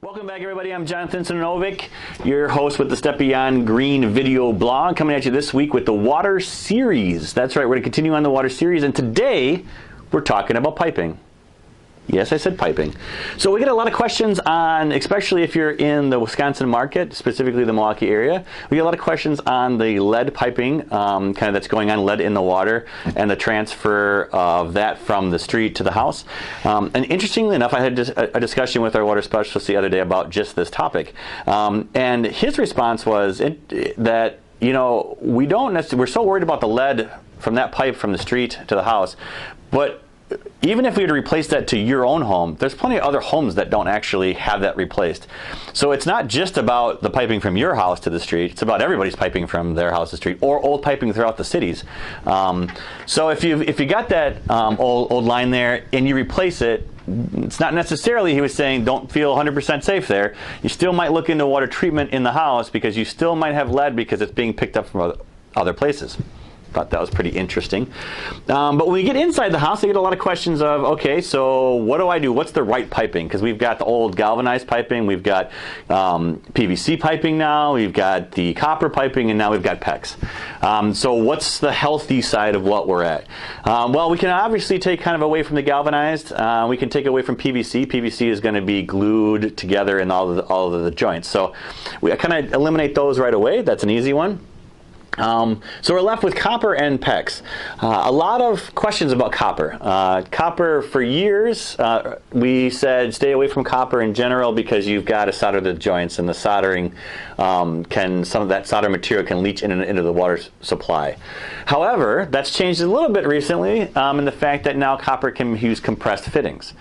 Welcome back, everybody. I'm Jonathan Sinovic, your host with the Step Beyond Green video blog, coming at you this week with the water series. That's right, we're going to continue on the water series, and today we're talking about piping. Yes, I said piping. So we get a lot of questions on, especially if you're in the Wisconsin market, specifically the Milwaukee area, we get a lot of questions on the lead piping, kind of that's going on, lead in the water, and the transfer of that from the street to the house. And interestingly enough, I had a discussion with our water specialist the other day about just this topic. And his response was that, you know, we're so worried about the lead from that pipe from the street to the house, but even if we were to replace that to your own home, there's plenty of other homes that don't actually have that replaced. So it's not just about the piping from your house to the street, it's about everybody's piping from their house to the street, or old piping throughout the cities. So if you got that old line there and you replace it, it's not necessarily, he was saying, don't feel 100% safe there. You still might look into water treatment in the house because you still might have lead because it's being picked up from other places. Thought that was pretty interesting. But when we get inside the house, I get a lot of questions of, okay, so what do I do? What's the right piping? Because we've got the old galvanized piping, we've got PVC piping now, we've got the copper piping, and now we've got PEX. So what's the healthy side of what we're at? Well, we can obviously take kind of away from the galvanized. We can take away from PVC. PVC is going to be glued together in all of the joints. So we kind of eliminate those right away. That's an easy one. So we're left with copper and PEX. A lot of questions about copper. Copper, for years, we said stay away from copper in general because you've got to solder the joints, and the soldering some of that solder material can leach into the water supply. However, that's changed a little bit recently in the fact that now copper can use compressed fittings.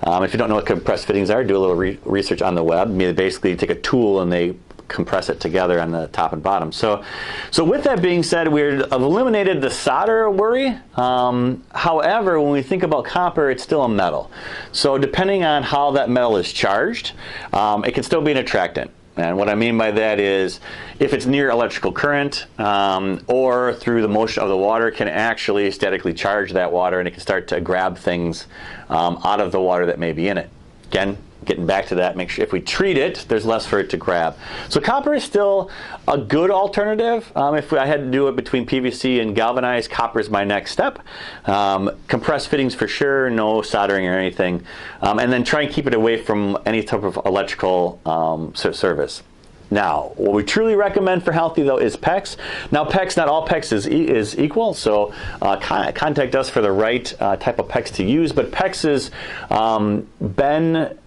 If you don't know what compressed fittings are, do a little research on the web. They basically take a tool and they compress it together on the top and bottom. So with that being said, we've eliminated the solder worry. However, when we think about copper, it's still a metal. So depending on how that metal is charged, it can still be an attractant. And what I mean by that is if it's near electrical current or through the motion of the water, it can actually statically charge that water, and it can start to grab things out of the water that may be in it. Again, getting back to that, make sure if we treat it, there's less for it to grab. So copper is still a good alternative. If I had to do it between PVC and galvanized, copper is my next step. Compressed fittings for sure, no soldering or anything. And then try and keep it away from any type of electrical service. Now, what we truly recommend for healthy, though, is PEX. Now, PEX, not all PEX is equal, so contact us for the right type of PEX to use. But PEX has been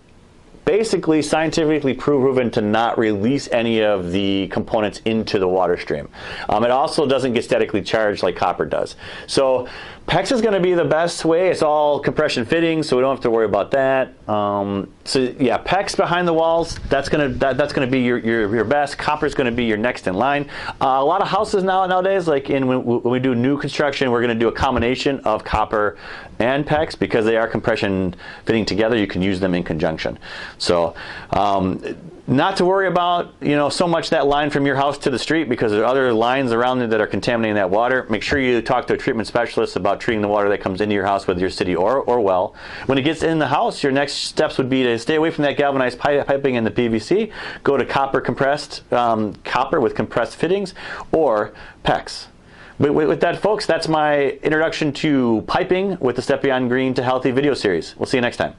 basically scientifically proven to not release any of the components into the water stream. It also doesn't get statically charged like copper does. So PEX is going to be the best way. It's all compression fittings, so we don't have to worry about that. So yeah, PEX behind the walls, that's going to be your best. Copper is going to be your next in line. A lot of houses nowadays, like when we do new construction, we're going to do a combination of copper and PEX because they are compression fitting together. You can use them in conjunction. So not to worry about, you know, so much that line from your house to the street because there are other lines around there that are contaminating that water. Make sure you talk to a treatment specialist about treating the water that comes into your house, whether your city or well. When it gets in the house, your next steps would be to stay away from that galvanized piping and the PVC. Go to copper with compressed fittings or PEX. With that, folks, that's my introduction to piping with the Step Beyond Green to Healthy video series. We'll see you next time.